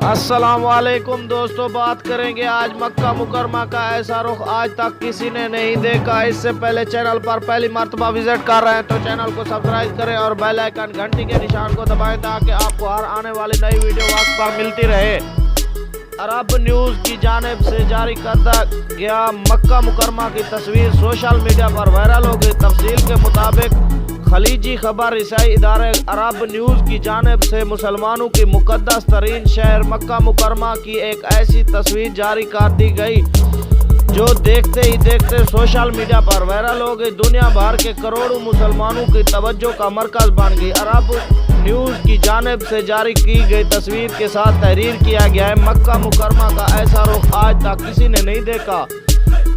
अस्सलाम वालेकुम दोस्तों, बात करेंगे आज मक्का मुकरमा का ऐसा रुख आज तक किसी ने नहीं देखा। इससे पहले चैनल पर पहली मर्तबा विजिट कर रहे हैं तो चैनल को सब्सक्राइब करें और बेल आइकन घंटी के निशान को दबाएं ताकि आपको हर आने वाली नई वीडियो वक्त पर मिलती रहे। अरब न्यूज़ की जानिब से जारी करदा गया मक्का मुकरमा की तस्वीर सोशल मीडिया पर वायरल हो गई। तफसील के मुताबिक खलीजी खबर रिसाई इदारे अरब न्यूज़ की जानिब से मुसलमानों की मुक़द्दस तरीन शहर मक्का मुकरमा की एक ऐसी तस्वीर जारी कर दी गई जो देखते ही देखते सोशल मीडिया पर वायरल हो गई। दुनिया भर के करोड़ों मुसलमानों की तवज्जो का मरकज़ बन गई। अरब न्यूज़ की जानिब से जारी की गई तस्वीर के साथ तहरीर किया गया है, मक्का मुकरमा का ऐसा रुख आज तक किसी ने नहीं देखा।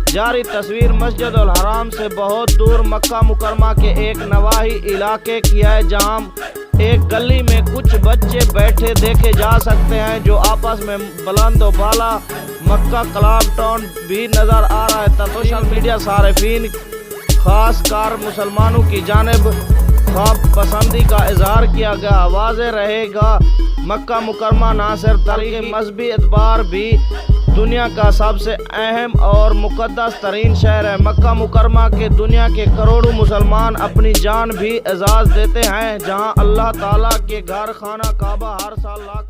जारी तस्वीर मस्जिद अल हराम से बहुत दूर मक्का मुकरमा के एक नवाही इलाके की है, जहां एक गली में कुछ बच्चे बैठे देखे जा सकते हैं जो आपस में बुलंद व बाला मक्का क्लब टाउन भी नज़र आ रहा है। सोशल मीडिया सारिफीन खास कर मुसलमानों की जानिब ख्वाब पसंदी का इजहार किया गया। वाज़ेह रहेगा मक्का मुकरमा ना सिर्फ तारीख़ी मजहबी एतबार भी दुनिया का सबसे अहम और मुक़द्दस तरीन शहर है। मक्का मुकरमा के दुनिया के करोड़ों मुसलमान अपनी जान भी एजाज़ देते हैं, जहां अल्लाह ताला के घर खाना काबा हर साल लाख